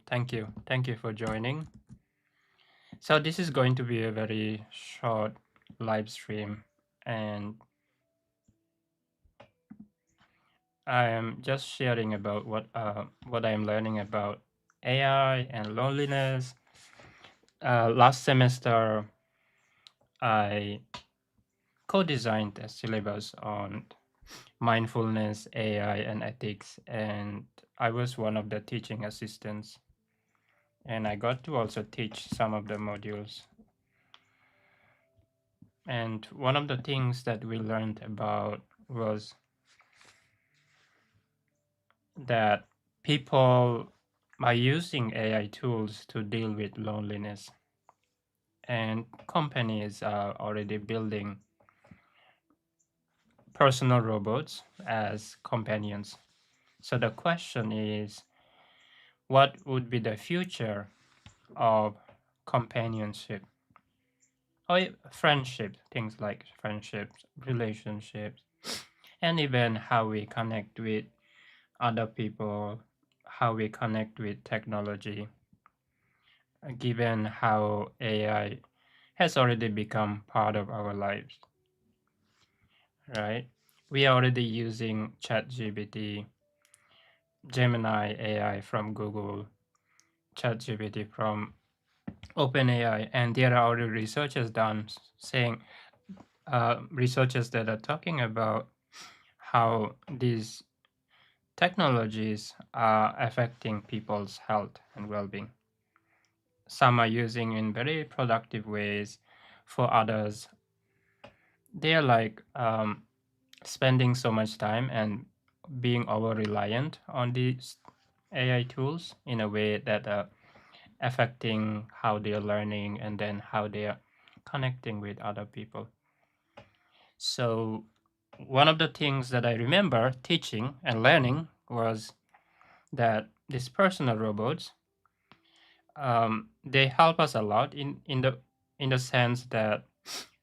Thank you. Thank you for joining. So this is going to be a very short live stream, and I am just sharing about what I am learning about AI and loneliness. Last semester, I co-designed a syllabus on mindfulness, AI, and ethics, and I was one of the teaching assistants, and I got to also teach some of the modules. And one of the things that we learned about was that people are using AI tools to deal with loneliness, and companies are already building personal robots as companions. So the question is, what would be the future of companionship or friendship, things like friendships, relationships, and even how we connect with other people, how we connect with technology, given how AI has already become part of our lives, right? We are already using ChatGPT, Gemini AI from Google, ChatGPT from OpenAI, and there are already researchers done saying researchers that are talking about how these technologies are affecting people's health and well-being. Some are using in very productive ways. For others, they are like spending so much time and being over reliant on these AI tools in a way that are affecting how they are learning and then how they are connecting with other people. So, one of the things that I remember teaching and learning was that these personal robots, they help us a lot in the sense that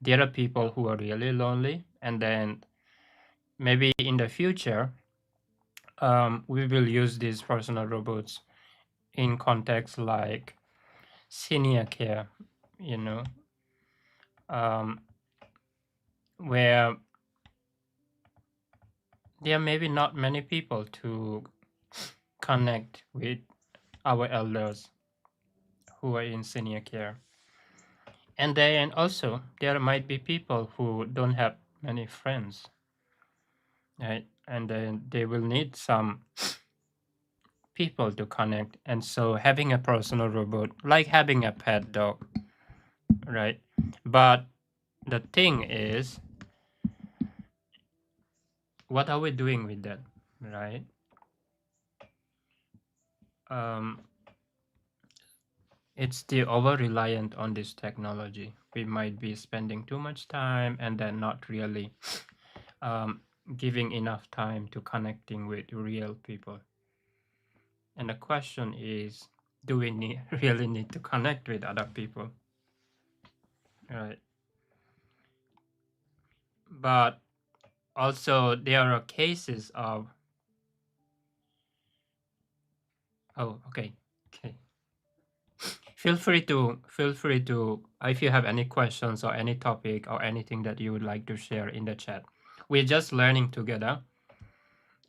there are people who are really lonely, and then maybe in the future, we will use these personal robots in contexts like senior care, you know, um, where there may be not many people to connect with our elders who are in senior care. And then also, there might be people who don't have many friends, right? And then they will need some people to connect. And so, having a personal robot, like having a pet dog, right? But the thing is, what are we doing with that, right? Um, it's the over reliant on this technology. We might be spending too much time and then not really um, giving enough time to connecting with real people. And the question is, do we really need to connect with other people, right? But also there are cases of, oh, okay, okay. Feel free to if you have any questions or any topic or anything that you would like to share in the chat. We're just learning together.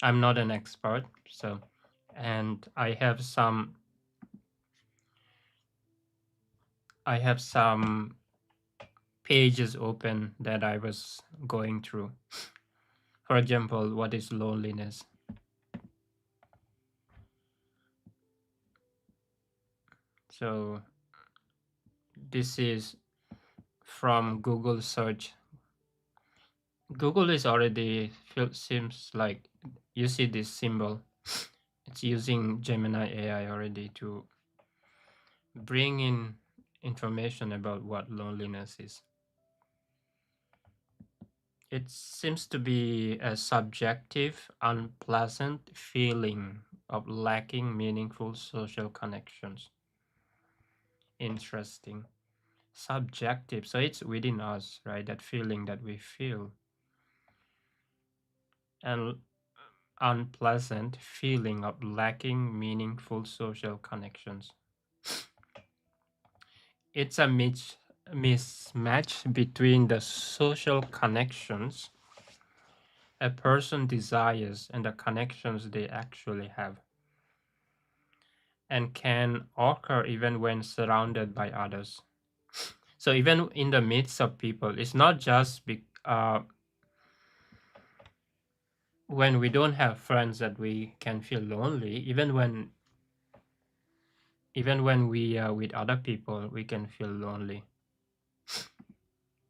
I'm not an expert, so, and I have some pages open that I was going through. For example, what is loneliness? So this is from Google search. Google is already seems like you see this symbol. It's using Gemini AI already to bring in information about what loneliness is. It seems to be a subjective, unpleasant feeling of lacking meaningful social connections. Interesting. Subjective. So it's within us, right? That feeling that we feel. And unpleasant feeling of lacking meaningful social connections. It's a mismatch between the social connections a person desires and the connections they actually have, and can occur even when surrounded by others. So, even in the midst of people, it's not just when we don't have friends that we can feel lonely. Even when we are with other people, we can feel lonely.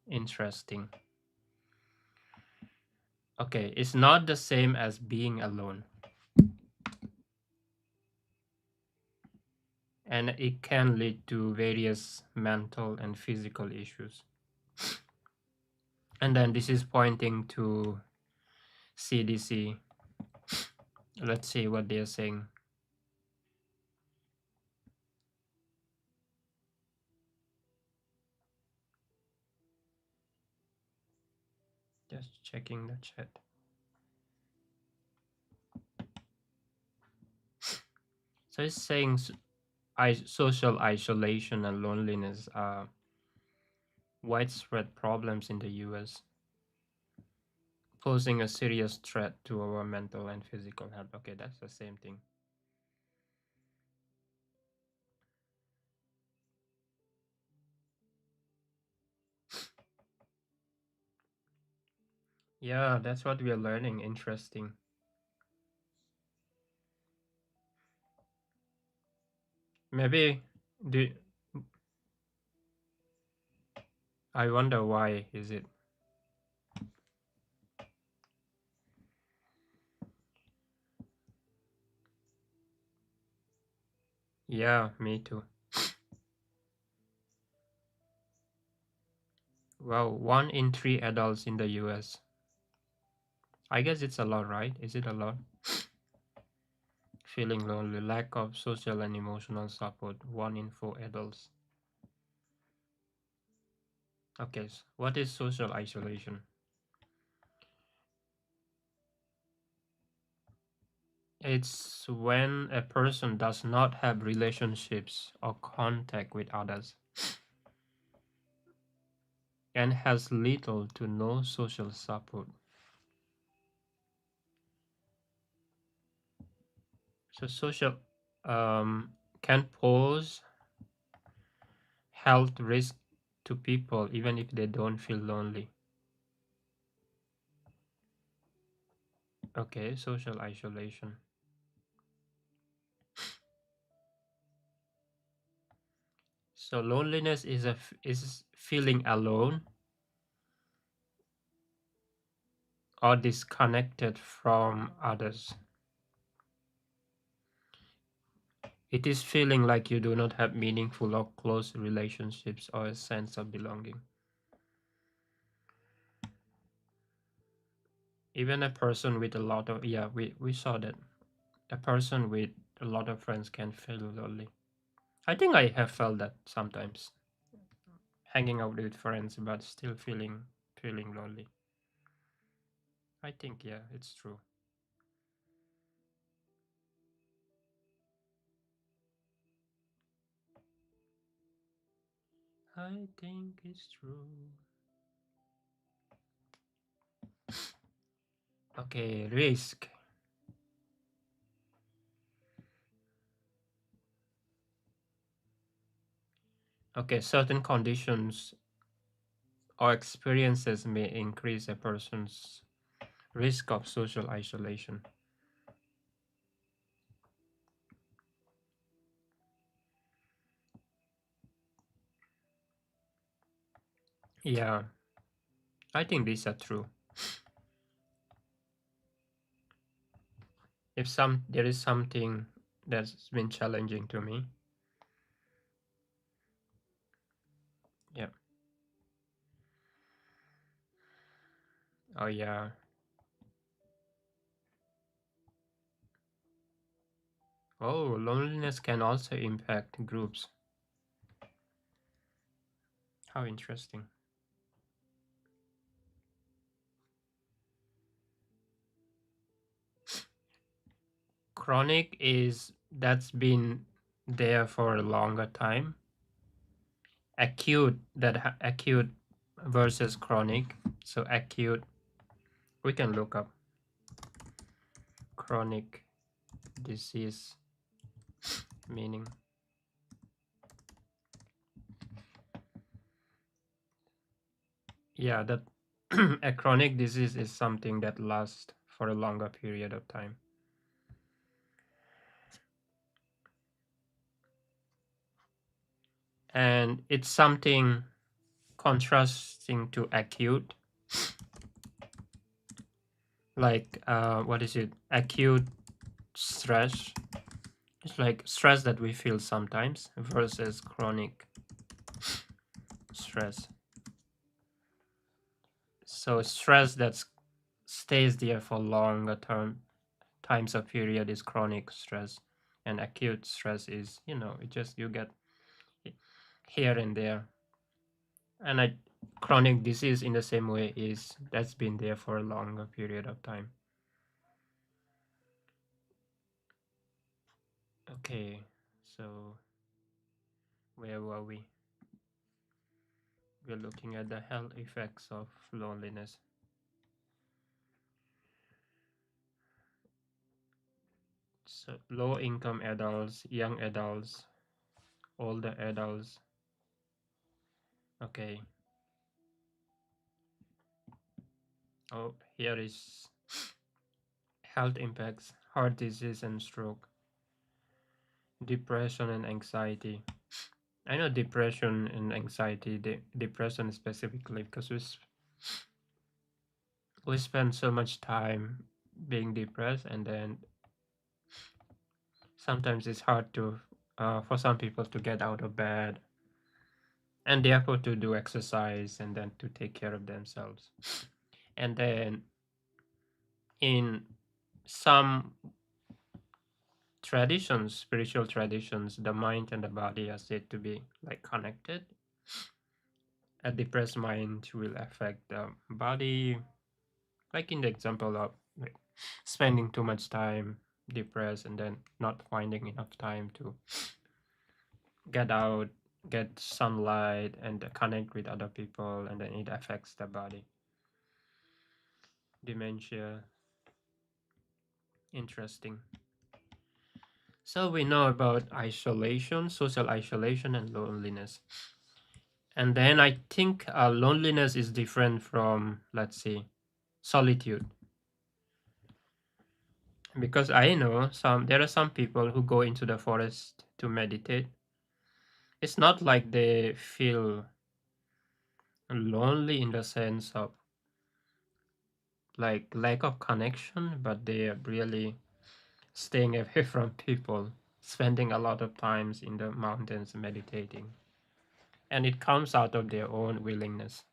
Interesting. Okay, it's not the same as being alone, and it can lead to various mental and physical issues. And then this is pointing to CDC. Let's see what they're saying. Just checking the chat. So it's saying social isolation and loneliness are widespread problems in the US, posing a serious threat to our mental and physical health. Okay, that's the same thing. Yeah, that's what we are learning. Interesting. Maybe do I wonder why is it? Yeah, me too. Well, 1 in 3 adults in the US. I guess it's a lot, right? Is it a lot? Feeling lonely, lack of social and emotional support. 1 in 4 adults. Okay, what is social isolation? It's when a person does not have relationships or contact with others and has little to no social support. So, social can pose health risk to people even if they don't feel lonely. Okay, social isolation. So, loneliness is feeling alone or disconnected from others. It is feeling like you do not have meaningful or close relationships or a sense of belonging. Even a person with a lot of, yeah, we saw that. A person with a lot of friends can feel lonely. I think I have felt that sometimes. Hanging out with friends but still feeling lonely. I think yeah, it's true. I think it's true. Okay, risk. Okay, certain conditions or experiences may increase a person's risk of social isolation. Yeah, I think these are true. If there is something that's been challenging to me, yeah. Oh yeah. Oh, loneliness can also impact groups. How interesting. Chronic is that's been there for a longer time. Acute versus chronic. So acute, we can look up chronic disease meaning. Yeah, that a chronic disease is something that lasts for a longer period of time. And it's something contrasting to acute, like what is it? Acute stress. It's like stress that we feel sometimes versus chronic stress. So stress that stays there for longer term times of period is chronic stress, and acute stress is, it just you get here and there. And chronic disease in the same way is that's been there for a longer period of time. Okay, so where were we? We're looking at the health effects of loneliness. So low income adults, young adults, older adults. Okay. Oh, here is health impacts: heart disease and stroke, depression and anxiety. I know depression and anxiety, depression specifically, because we spend so much time being depressed, and then sometimes it's hard to for some people to get out of bed, and therefore to do exercise and then to take care of themselves. And then in some traditions, spiritual traditions, the mind and the body are said to be like connected. A depressed mind will affect the body, like in the example of like spending too much time depressed and then not finding enough time to get out, get sunlight, and connect with other people, and then it affects the body. Dementia, interesting. So we know about isolation, social isolation, and loneliness. And then I think loneliness is different from, let's say, solitude. Because I know there are some people who go into the forest to meditate. It's not like they feel lonely in the sense of like lack of connection, but they are really staying away from people, spending a lot of times in the mountains meditating. And it comes out of their own willingness.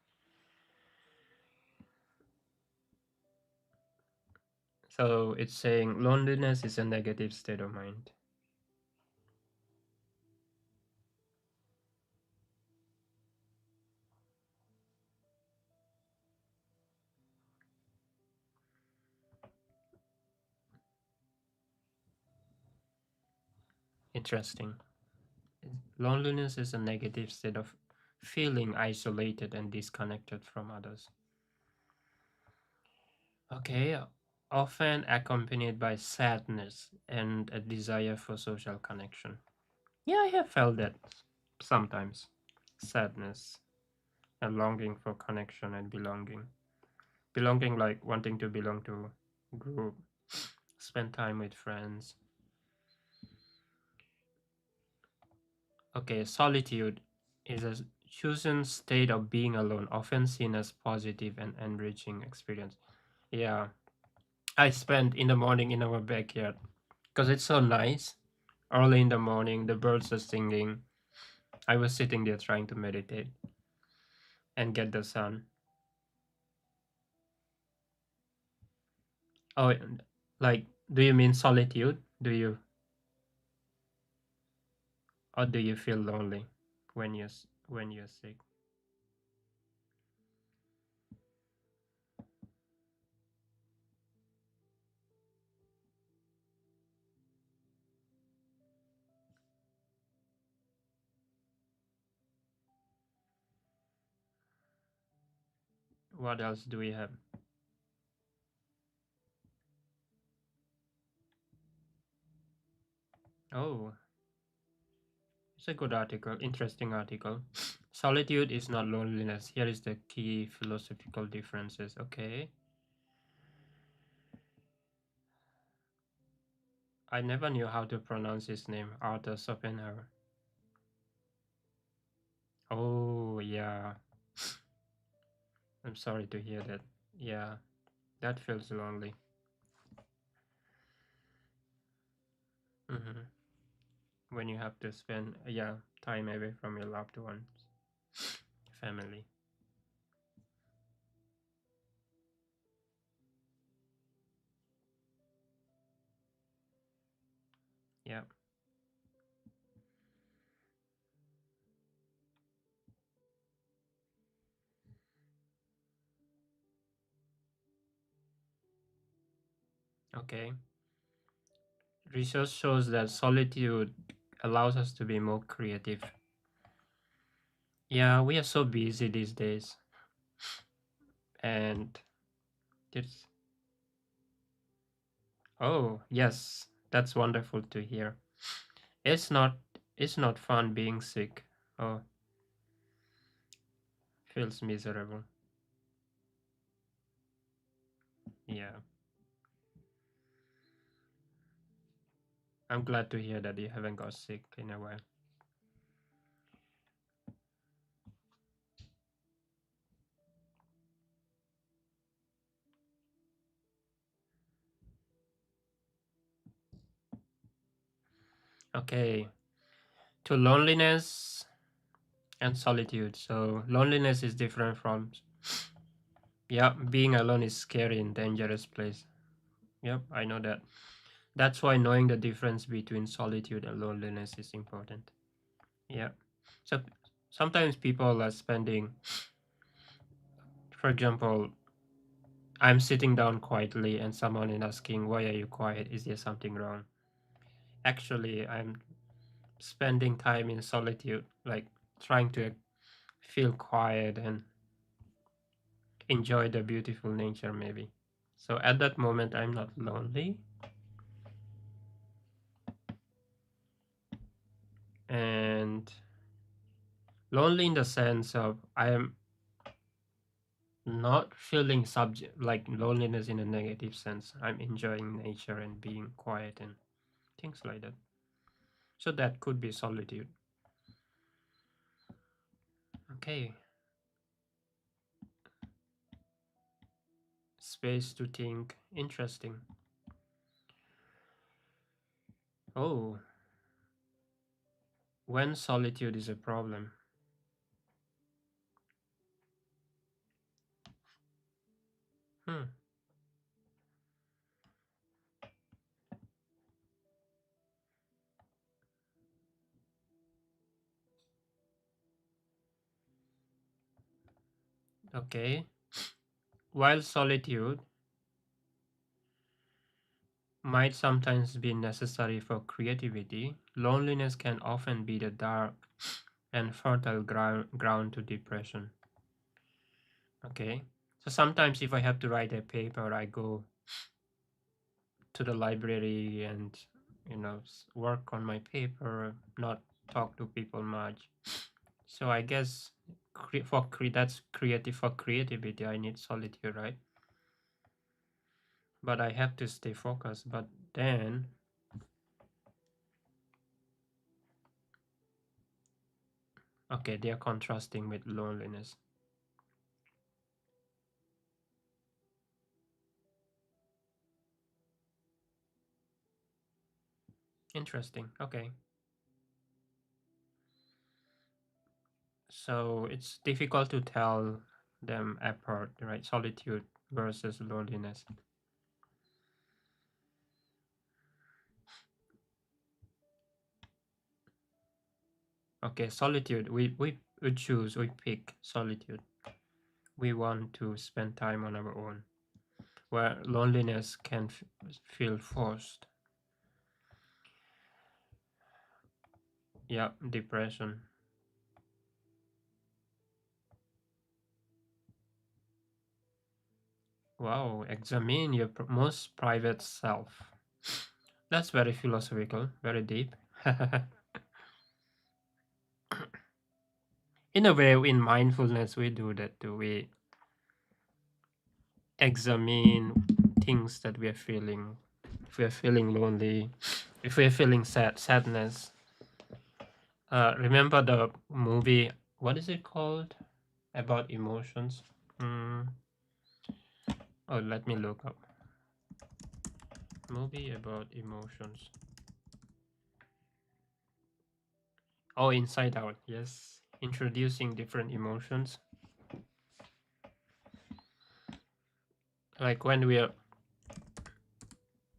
So it's saying loneliness is a negative state of mind. Interesting. Loneliness is a negative state of feeling isolated and disconnected from others. Okay, often accompanied by sadness and a desire for social connection. Yeah, I have felt that sometimes. Sadness and longing for connection and belonging. Belonging, like wanting to belong to a group, spend time with friends. Okay, solitude is a chosen state of being alone, often seen as positive and enriching experience. Yeah, I spent in the morning in our backyard because it's so nice. Early in the morning, the birds are singing. I was sitting there trying to meditate and get the sun. Oh, like, do you mean solitude? Or do you feel lonely when you're sick? What else do we have? Oh, it's a good article, interesting article. Solitude is not loneliness. Here is the key philosophical differences. Okay. I never knew how to pronounce his name, Arthur Schopenhauer. Oh, yeah. I'm sorry to hear that. Yeah, that feels lonely. Hmm. When you have to spend, yeah, time away from your loved ones, family. Yeah. Okay. Research shows that solitude allows us to be more creative. Yeah, we are so busy these days, and it's oh yes, that's wonderful to hear. It's not it's not fun being sick. Oh, feels miserable. Yeah, I'm glad to hear that you haven't got sick in a while. Okay, to loneliness and solitude. So loneliness is different from yeah, being alone is scary and dangerous place. Yep, I know that. That's why knowing the difference between solitude and loneliness is important. Yeah. So sometimes people are spending, for example, I'm sitting down quietly and someone is asking, why are you quiet? Is there something wrong? Actually, I'm spending time in solitude, like trying to feel quiet and enjoy the beautiful nature, maybe. So at that moment, I'm not lonely. And lonely in the sense of I am not feeling subject like loneliness in a negative sense. I'm enjoying nature and being quiet and things like that. So that could be solitude. Okay, space to think. Interesting. Oh, when solitude is a problem. Hmm. Okay. While solitude might sometimes be necessary for creativity, loneliness can often be the dark and fertile ground to depression. Okay. So sometimes if I have to write a paper, I go to the library and work on my paper, not talk to people much. So I guess that's creative for creativity. I need solitude, right? But I have to stay focused. But then, okay, they are contrasting with loneliness. Interesting. Okay. So it's difficult to tell them apart, right? Solitude versus loneliness. Okay, solitude. We choose, we pick solitude. We want to spend time on our own, where loneliness can feel forced. Yeah, depression. Wow, examine your most private self. That's very philosophical, very deep. In a way, in mindfulness, we do that too. We examine things that we are feeling. If we are feeling lonely, if we are feeling sadness. Remember the movie? What is it called? About emotions. Mm, oh, let me look up. Movie about emotions. Oh, Inside Out. Yes, introducing different emotions. Like when we are.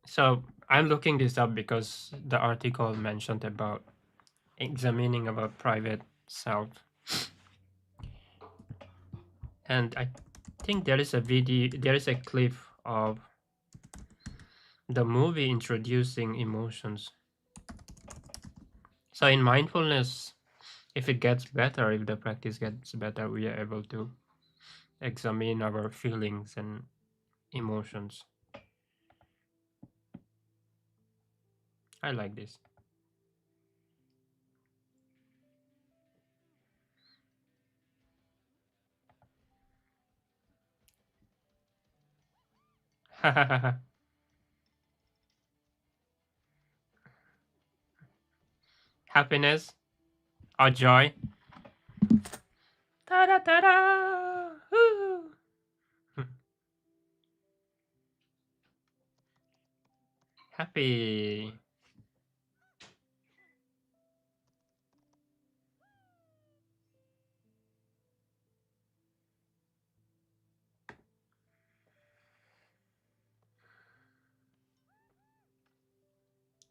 So I'm looking this up because the article mentioned about examining our private self, and I think there is a video, there is a clip of the movie introducing emotions. So in mindfulness, if it gets better, if the practice gets better, we are able to examine our feelings and emotions. I like this. Happiness or joy. Ta-da, ta-da! Woo! Happy.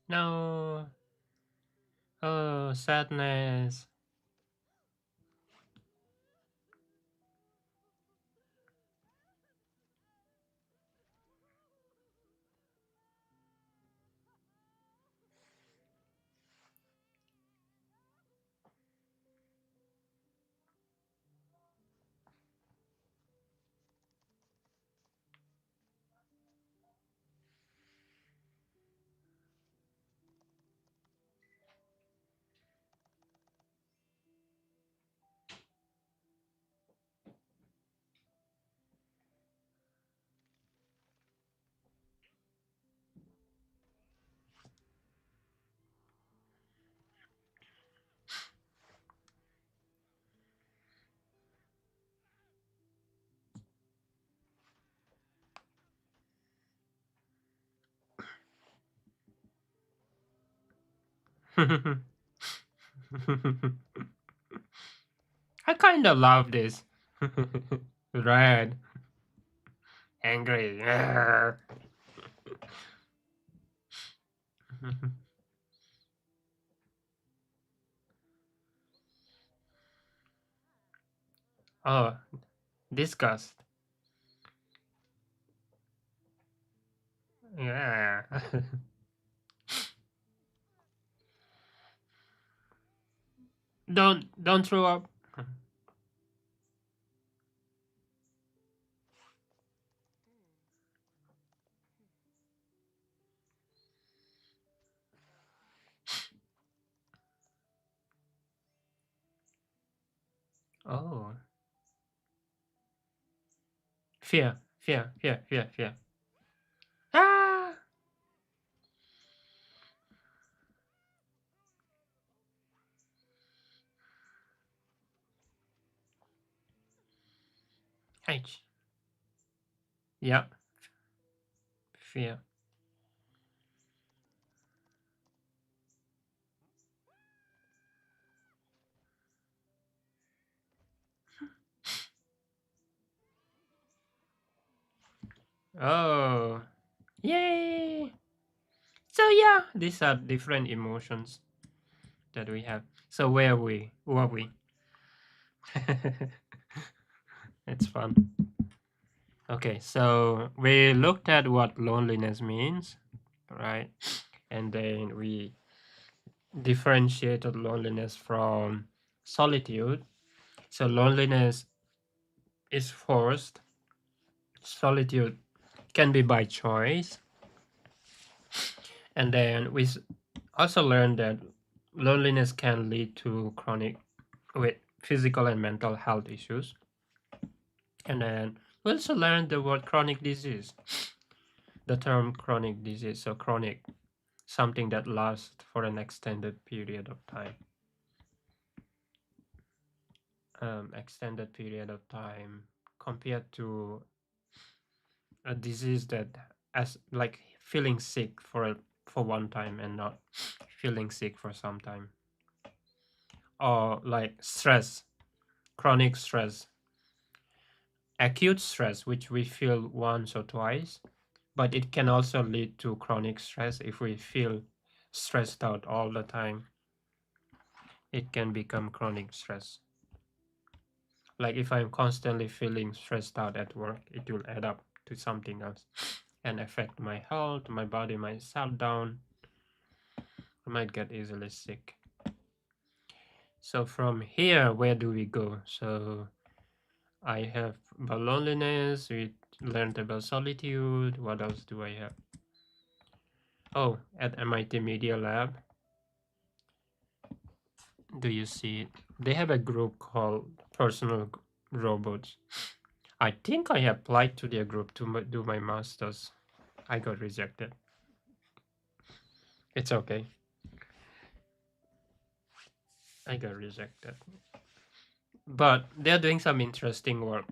No. Oh, sadness. I kind of love this. Red, angry. Oh, disgust. Yeah. Don't throw up. Oh, fear, fear, fear, fear, fear. Ah, H. Yeah, fear. Oh, yay! So yeah, these are different emotions that we have. So where are we? Who are we? It's fun. Okay, so we looked at what loneliness means, right? And then we differentiated loneliness from solitude. So loneliness is forced, solitude can be by choice. And then also learned that loneliness can lead to chronic with physical and mental health issues. And then we also learned the word chronic disease, the term chronic disease. So chronic, something that lasts for an extended period of time. Extended period of time compared to a disease that as like feeling sick for one time and not feeling sick for some time, or like stress, chronic stress, acute stress which we feel once or twice, but it can also lead to chronic stress if we feel stressed out all the time. It can become chronic stress. Like if I'm constantly feeling stressed out at work, it will add up to something else and affect my health, my body might shut down, I might get easily sick. So from here, where do we go? So I have about loneliness, we learned about solitude. What else do I have? Oh, at MIT Media Lab, do you see it? They have a group called Personal Robots. I think I applied to their group to do my master's. I got rejected. It's okay. I got rejected. But they're doing some interesting work,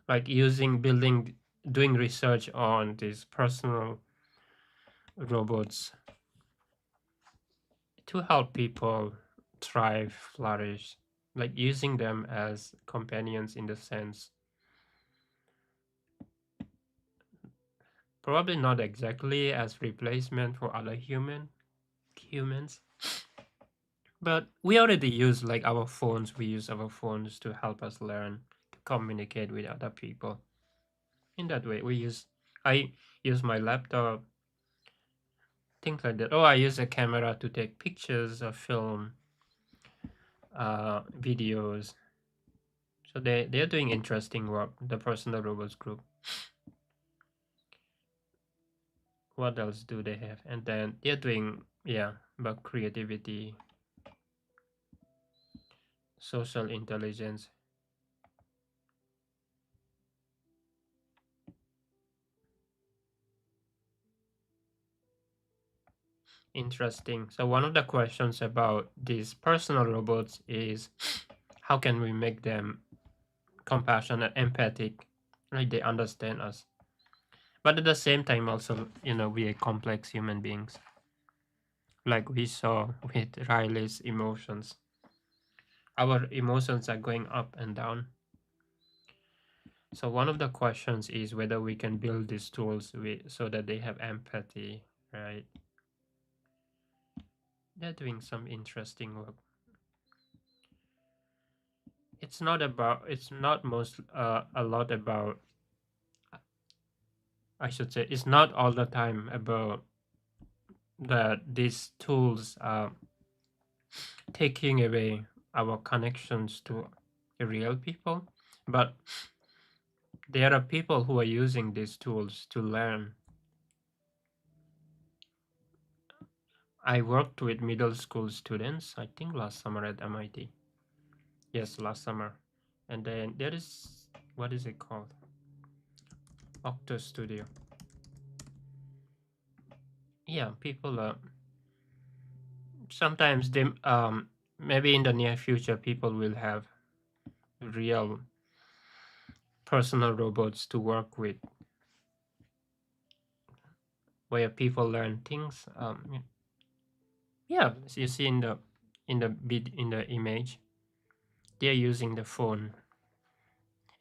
like doing research on these personal robots to help people thrive, flourish, like using them as companions in the sense, probably not exactly as replacement for other humans, but we already use like our phones. We use our phones to help us learn to communicate with other people. In that way, I use my laptop, things like that. Oh, I use a camera to take pictures or film videos. So they're doing interesting work. The personal robots group. What else do they have? And then they're doing, yeah, about creativity, social intelligence. Interesting. So one of the questions about these personal robots is how can we make them compassionate, empathic, like they understand us, but at the same time also, we are complex human beings, like we saw with Riley's emotions. Our emotions are going up and down. So one of the questions is whether we can build these tools so that they have empathy, right? They're doing some interesting work. It's not most a lot about, I should say, it's not all the time about that these tools are taking away our connections to real people, but there are people who are using these tools to learn. I worked with middle school students, I think last summer at MIT. Yes, last summer. And then there is, what is it called? Octo Studio. Yeah, people sometimes they maybe in the near future people will have real personal robots to work with where people learn things. Yeah, so you see in the image, they're using the phone,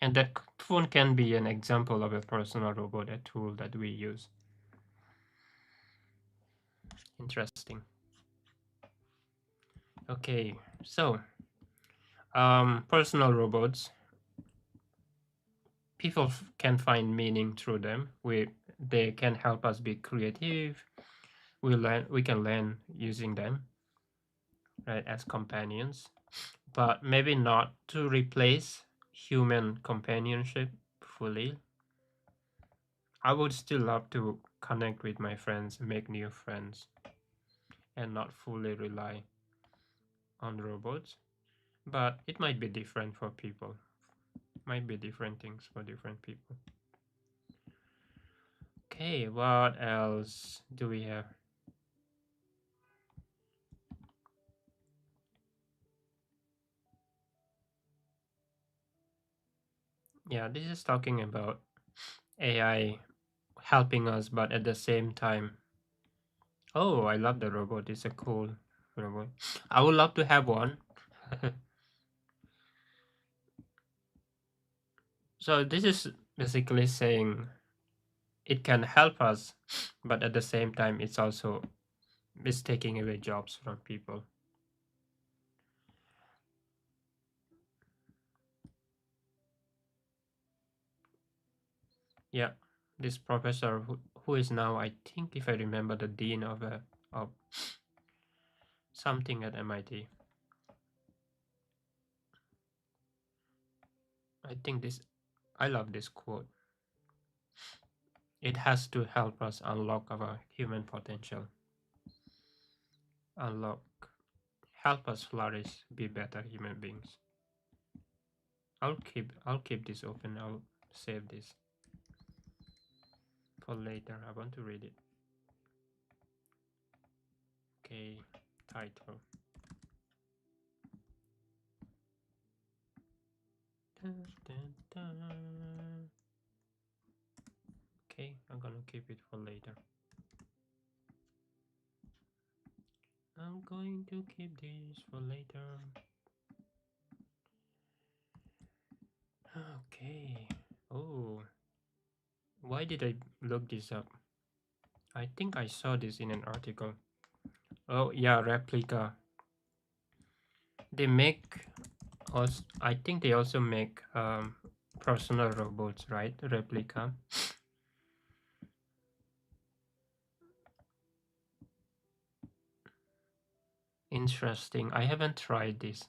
and that phone can be an example of a personal robot, a tool that we use. Interesting. Okay, so personal robots, people can find meaning through them. They can help us be creative. We can learn using them, right, as companions, but maybe not to replace human companionship fully. I would still love to connect with my friends, make new friends, and not fully rely on robots. But it might be different for people. Might be different things for different people. Okay, what else do we have? Yeah, this is talking about AI helping us, but at the same time, oh, I love the robot. It's a cool robot. I would love to have one. So this is basically saying it can help us, but at the same time, it's taking away jobs from people. Yeah, this professor who is now, I think, if I remember, the dean of something at MIT. I think this. I love this quote. It has to help us unlock our human potential, unlock, help us flourish, be better human beings. I'll keep this open. I'll save this for later. I want to read it. Okay, title. Dun, dun, dun. Okay, I'm gonna keep it for later. I'm going to keep this for later. Okay. Oh, why did I look this up? I think I saw this in an article. Oh, yeah, replica. They make also, I think they also make personal robots, right? Replica. Interesting. I haven't tried this.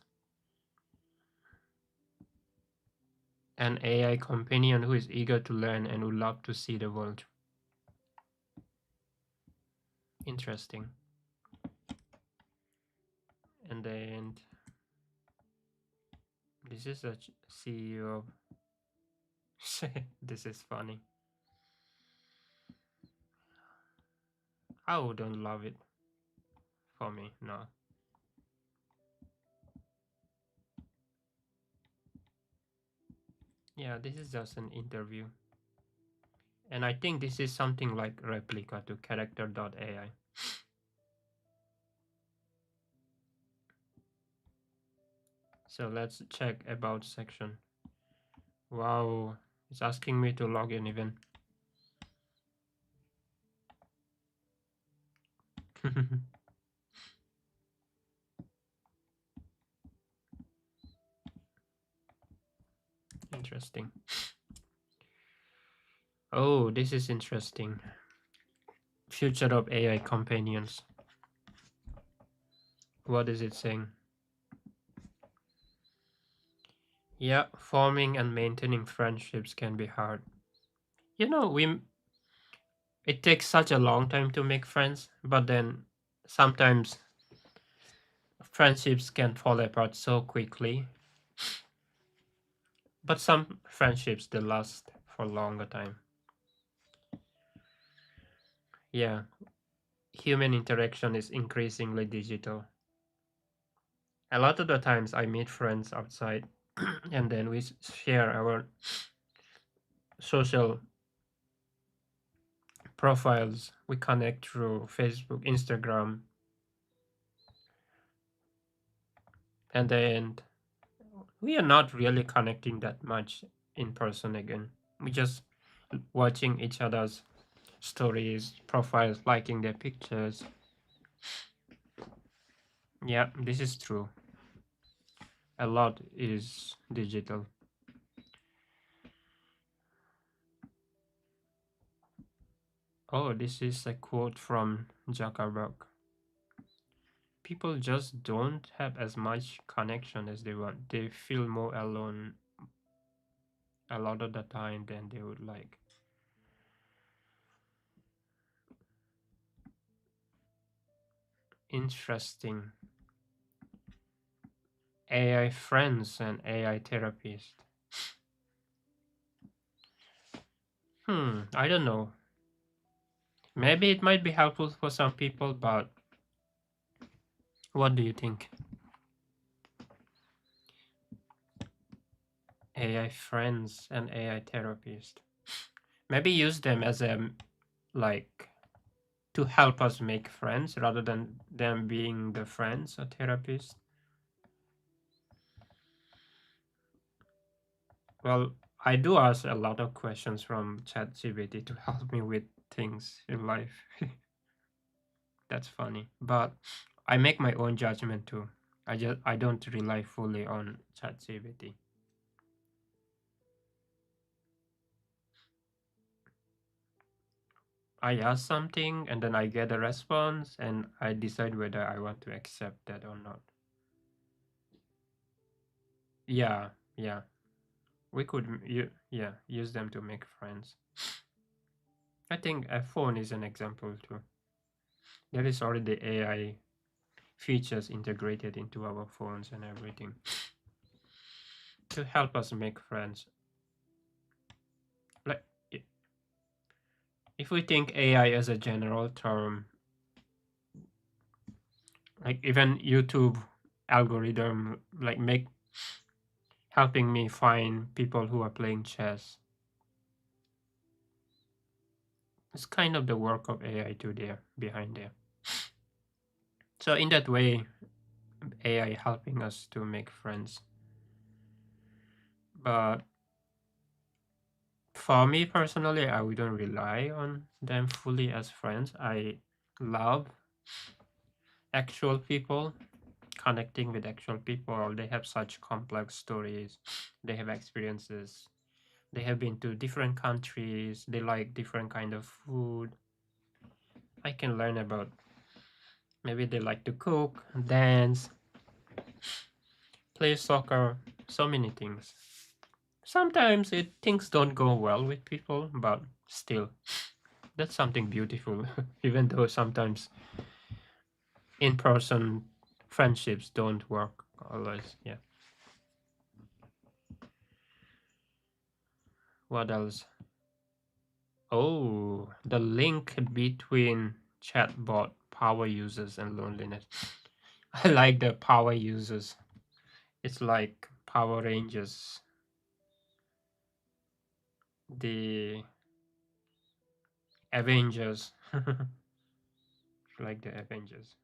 An AI companion who is eager to learn and would love to see the world. Interesting. And then this is a CEO. This is funny. I wouldn't love it for me. No. Yeah, this is just an interview. And I think this is something like replica to character.ai. So let's check about section. Wow, it's asking me to log in even. Interesting. Oh, this is interesting. Future of AI companions. What is it saying? Yeah, forming and maintaining friendships can be hard. You know, we it takes such a long time to make friends, but then sometimes friendships can fall apart so quickly. But some friendships they last for longer time. Yeah, human interaction is increasingly digital. A lot of the times I meet friends outside and then we share our social profiles. We connect through Facebook, Instagram, and then we are not really connecting that much in person again. We just watching each other's stories, profiles, liking their pictures. Yeah, this is true. A lot is digital. Oh, this is a quote from Zuckerberg. People just don't have as much connection as they want. They feel more alone a lot of the time than they would like. Interesting. AI friends and AI therapists. I don't know. Maybe it might be helpful for some people, but what do you think? AI friends and AI therapists. Maybe use them as a like to help us make friends rather than them being the friends or therapists. Well, I do ask a lot of questions from ChatGPT to help me with things in life. That's funny, but I make my own judgment too. I don't rely fully on ChatGPT. I ask something and then I get a response and I decide whether I want to accept that or not. Yeah, yeah. We could yeah, use them to make friends. I think a phone is an example too. There is already AI features integrated into our phones and everything to help us make friends. Like i- if we think AI as a general term, like even YouTube algorithm like make helping me find people who are playing chess. It's kind of the work of AI too there behind there. So in that way, AI helping us to make friends. But for me personally, I wouldn't rely on them fully as friends. I love actual people, connecting with actual people. They have such complex stories, they have experiences, they have been to different countries, they like different kind of food. I can learn about maybe they like to cook, dance, play soccer, so many things. Sometimes things don't go well with people, but still, that's something beautiful. Even though sometimes in-person friendships don't work always. Yeah. What else? Oh, the link between chatbot power users and loneliness. I like the power users. It's like Power Rangers, the Avengers. Like the Avengers.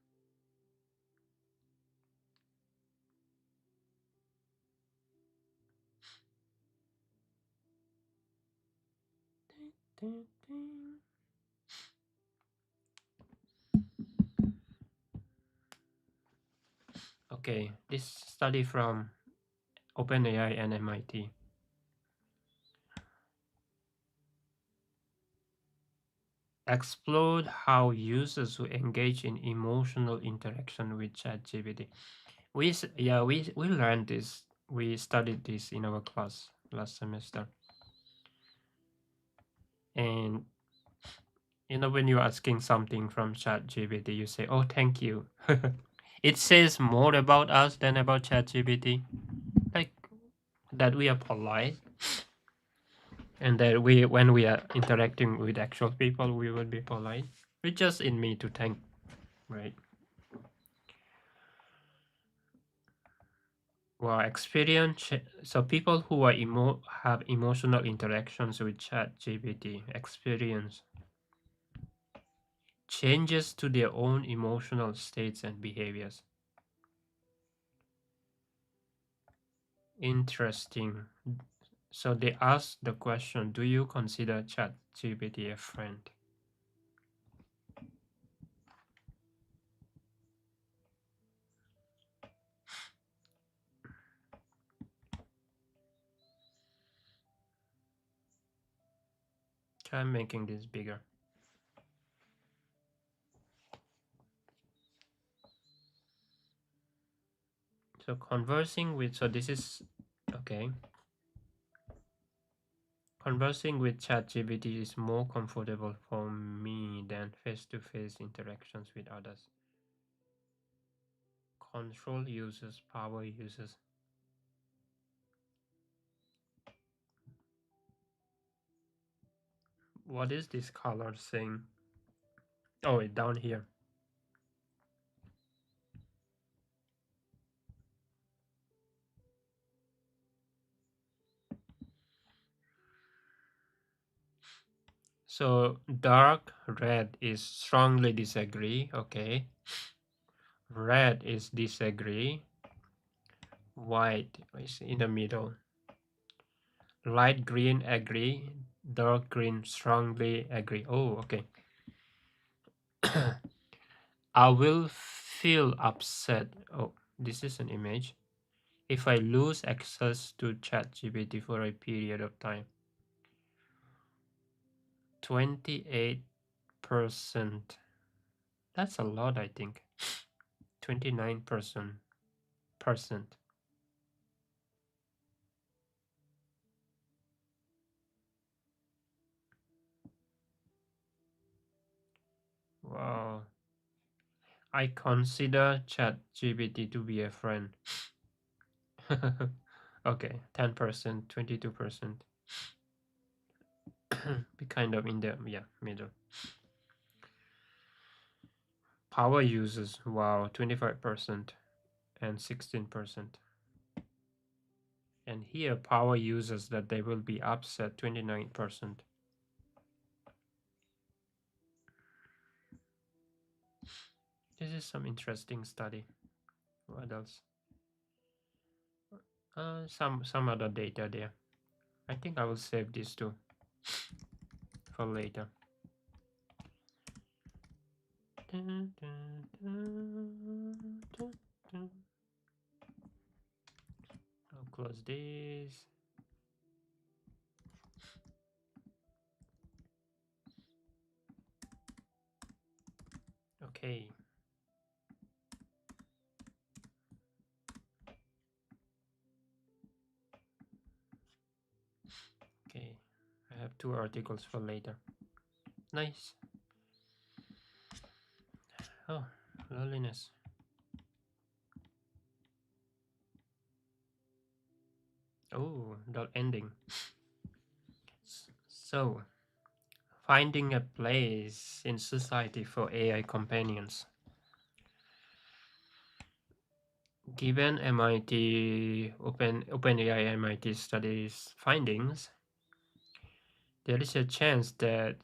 Okay, this study from OpenAI and MIT explored how users who engage in emotional interaction with ChatGPT. We learned this. We studied this in our class last semester. And when you're asking something from ChatGPT, you say, "Oh, thank you." It says more about us than about ChatGPT. Like that we are polite, and that when we are interacting with actual people, we would be polite. It's just in me to thank, right? Well, experience. So people who are have emotional interactions with ChatGPT experience changes to their own emotional states and behaviors. Interesting. So they ask the question, do you consider ChatGPT a friend? Try making this bigger. So conversing with, so this is, okay. Conversing with ChatGPT is more comfortable for me than face-to-face interactions with others. Control uses, power uses. What is this color saying? Oh, it's down here. So dark red is strongly disagree. Okay. Red is disagree. White is in the middle. Light green agree. Dark green strongly agree. Oh, okay. I will feel upset. Oh, this is an image. If I lose access to ChatGPT for a period of time. 28%. That's a lot, I think. 29%. Wow. I consider ChatGPT to be a friend. Okay, 10%, 22%. Be kind of in the middle. Power users, wow, 25% and 16%. And here power users that they will be upset 29%. This is some interesting study. What else? Some other data there. I think I will save this too for later. I'll close this. Okay. Okay. I have 2 articles for later. Nice. Oh, loneliness. Oh, the ending. So, finding a place in society for AI companions. Given MIT OpenAI MIT studies findings, there is a chance that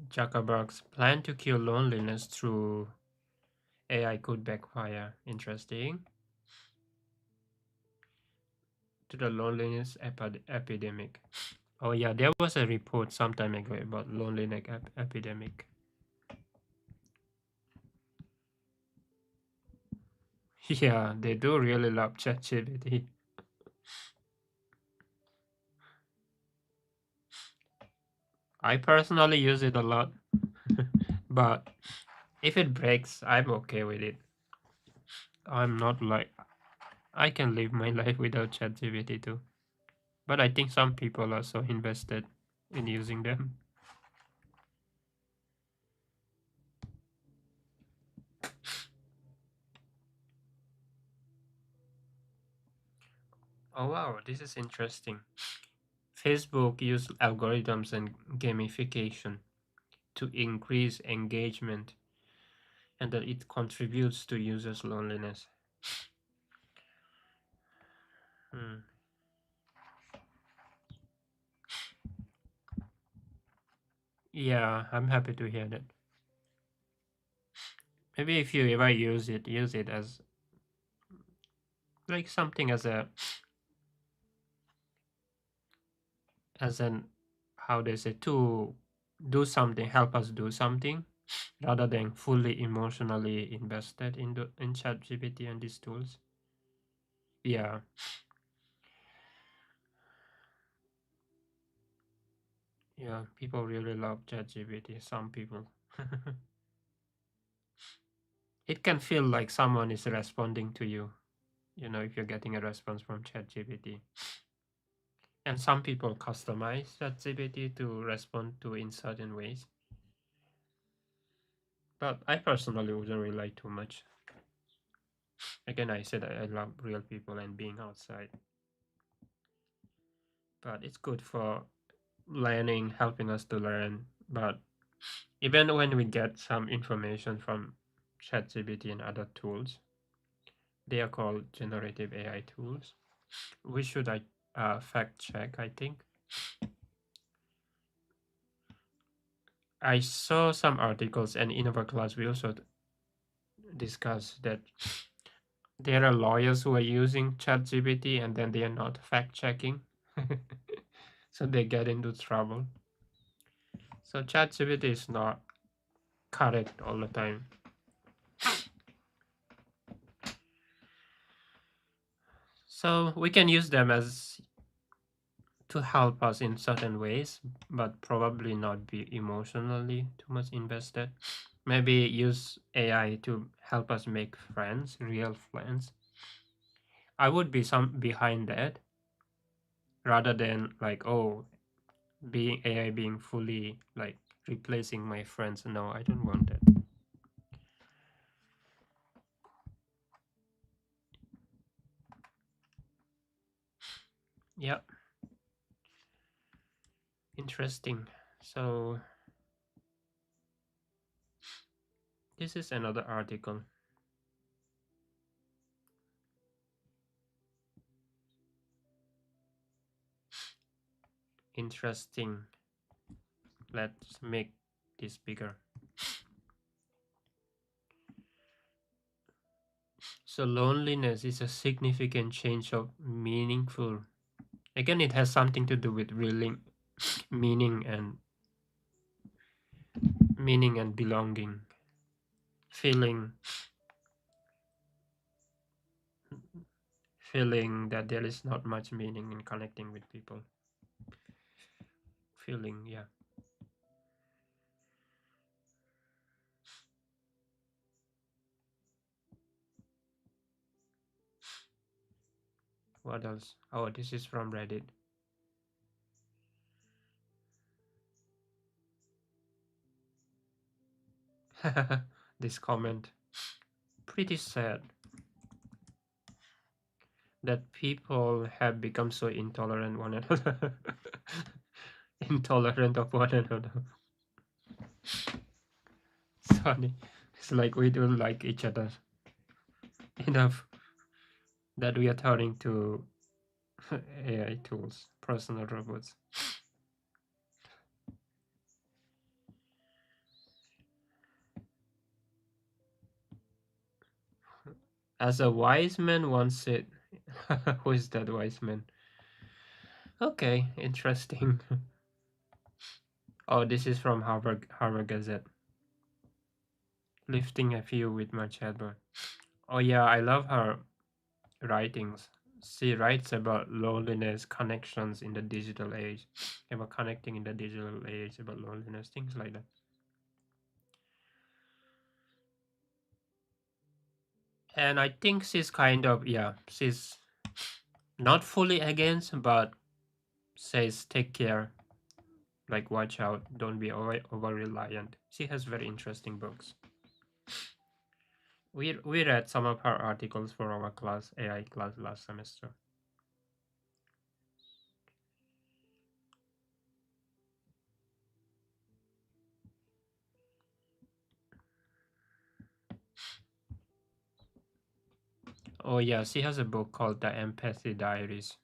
Zuckerberg's plan to kill loneliness through AI could backfire. Interesting. To the loneliness epidemic. Oh yeah, there was a report some time ago about loneliness epidemic. Yeah, they do really love ChatGPT. I personally use it a lot, but if it breaks, I'm okay with it. I'm not like I can live my life without ChatGPT too. But I think some people are so invested in using them. Oh wow, this is interesting. Facebook use algorithms and gamification to increase engagement and that it contributes to users' loneliness. Hmm. Yeah, I'm happy to hear that. Maybe if you ever use it as like something as an how they say to do something, help us do something, rather than fully emotionally invested in ChatGPT and these tools. Yeah, yeah, people really love ChatGPT. Some people. It can feel like someone is responding to you. You know, if you're getting a response from ChatGPT. And some people customize ChatGPT to respond to in certain ways. But I personally wouldn't rely too much. Again, I said I love real people and being outside, but it's good for learning, helping us to learn. But even when we get some information from ChatGPT and other tools, they are called generative AI tools. We should fact check, I think. I saw some articles, and in our class, we also discussed that there are lawyers who are using ChatGPT and then they are not fact checking. So they get into trouble. So ChatGPT is not correct all the time. So we can use them as to help us in certain ways, but probably not be emotionally too much invested. Maybe use AI to help us make friends, real friends. I would be some behind that rather than like, oh, being AI being fully like replacing my friends. No, I don't want that. Yeah, interesting. So this is another article. Interesting. Let's make this bigger. So loneliness is a significant change of meaningful. Again, it has something to do with really meaning and meaning and belonging, feeling feeling that there is not much meaning in connecting with people. Feeling, yeah. What else? Oh, this is from Reddit. This comment. Pretty sad that people have become so intolerant one another. Intolerant of one another. It's funny. It's like we don't like each other enough that we are turning to AI tools, personal robots. As a wise man once said, who is that wise man? Okay, interesting. Oh, this is from Harvard Gazette. Lifting a few with my chatbot. Oh yeah, I love her writings. She writes about loneliness, connections in the digital age, about connecting in the digital age, about loneliness, things like that. And I think she's kind of, yeah, she's not fully against, but says take care, like watch out, don't be over reliant. She has very interesting books. We read some of her articles for our class, AI class last semester. Oh yeah, she has a book called The Empathy Diaries.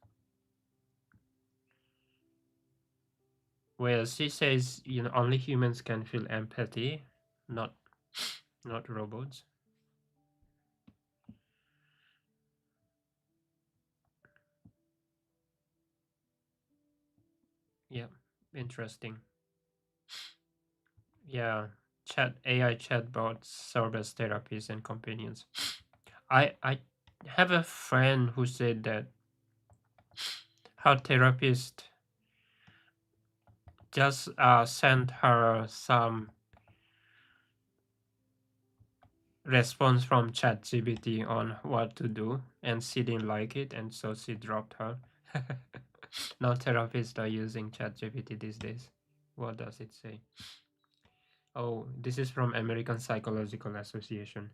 Well, she says, only humans can feel empathy, not not robots. Yeah, interesting. Yeah, chat AI chatbots serve as therapists and companions. I have a friend who said that her therapist just sent her some response from ChatGPT on what to do, and she didn't like it, and so she dropped her. Now therapists are using ChatGPT these days. What does it say? Oh, this is from American Psychological Association.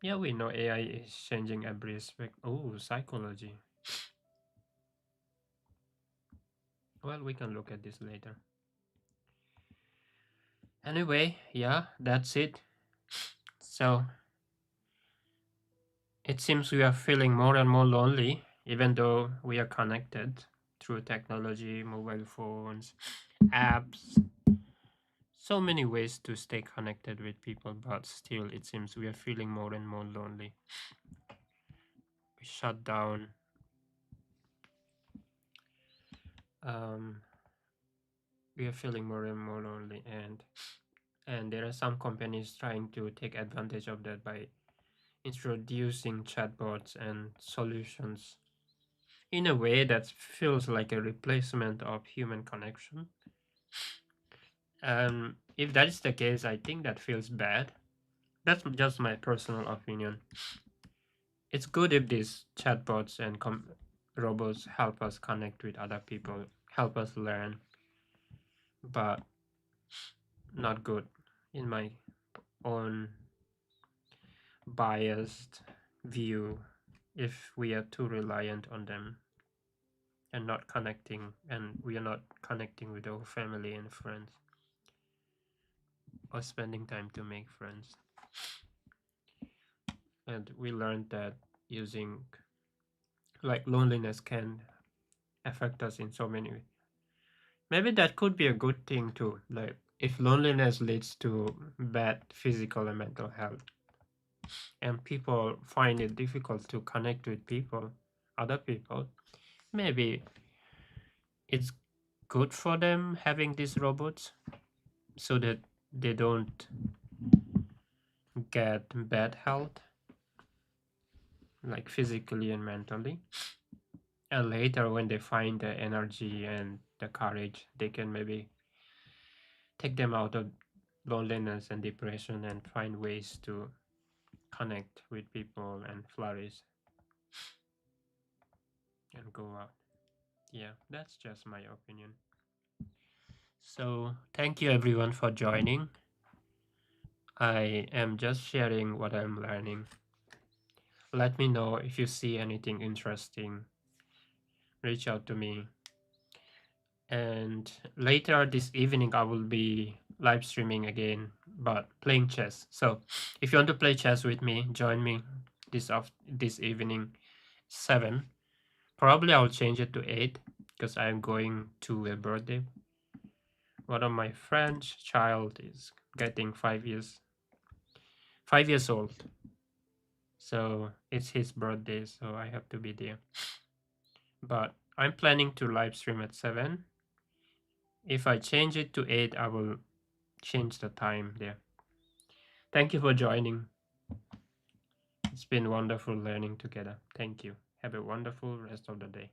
Yeah, we know AI is changing every aspect. Oh, psychology. Well, we can look at this later. Anyway, yeah, that's it. So it seems we are feeling more and more lonely, even though we are connected through technology, mobile phones, apps, so many ways to stay connected with people, but still, it seems we are feeling more and more lonely. We shut down. Um, we are feeling more and more lonely, and there are some companies trying to take advantage of that by introducing chatbots and solutions in a way that feels like a replacement of human connection. If that is the case, I think that feels bad. That's just my personal opinion. It's good if these chatbots and robots help us connect with other people, help us learn, but not good in my own biased view if we are too reliant on them and not connecting, and we are not connecting with our family and friends or spending time to make friends. And we learned that using, like, loneliness can affect us in so many ways. Maybe that could be a good thing too. Like, if loneliness leads to bad physical and mental health, and people find it difficult to connect with people, other people, maybe it's good for them having these robots so that they don't get bad health, like physically and mentally. And later, when they find the energy and the courage, they can maybe take them out of loneliness and depression and find ways to connect with people and flourish and go out. Yeah, that's just my opinion. So, thank you everyone for joining. I am just sharing what I'm learning. Let me know if you see anything interesting. Reach out to me. And later this evening, I will be live streaming again, but playing chess. So, if you want to play chess with me, join me this evening, 7. Probably I'll change it to 8 because I'm going to a birthday. One of my friend's child is getting 5 years old. So it's his birthday, so I have to be there. But I'm planning to live stream at 7. If I change it to 8, I will change the time there. Thank you for joining. It's been wonderful learning together. Thank you. Have a wonderful rest of the day.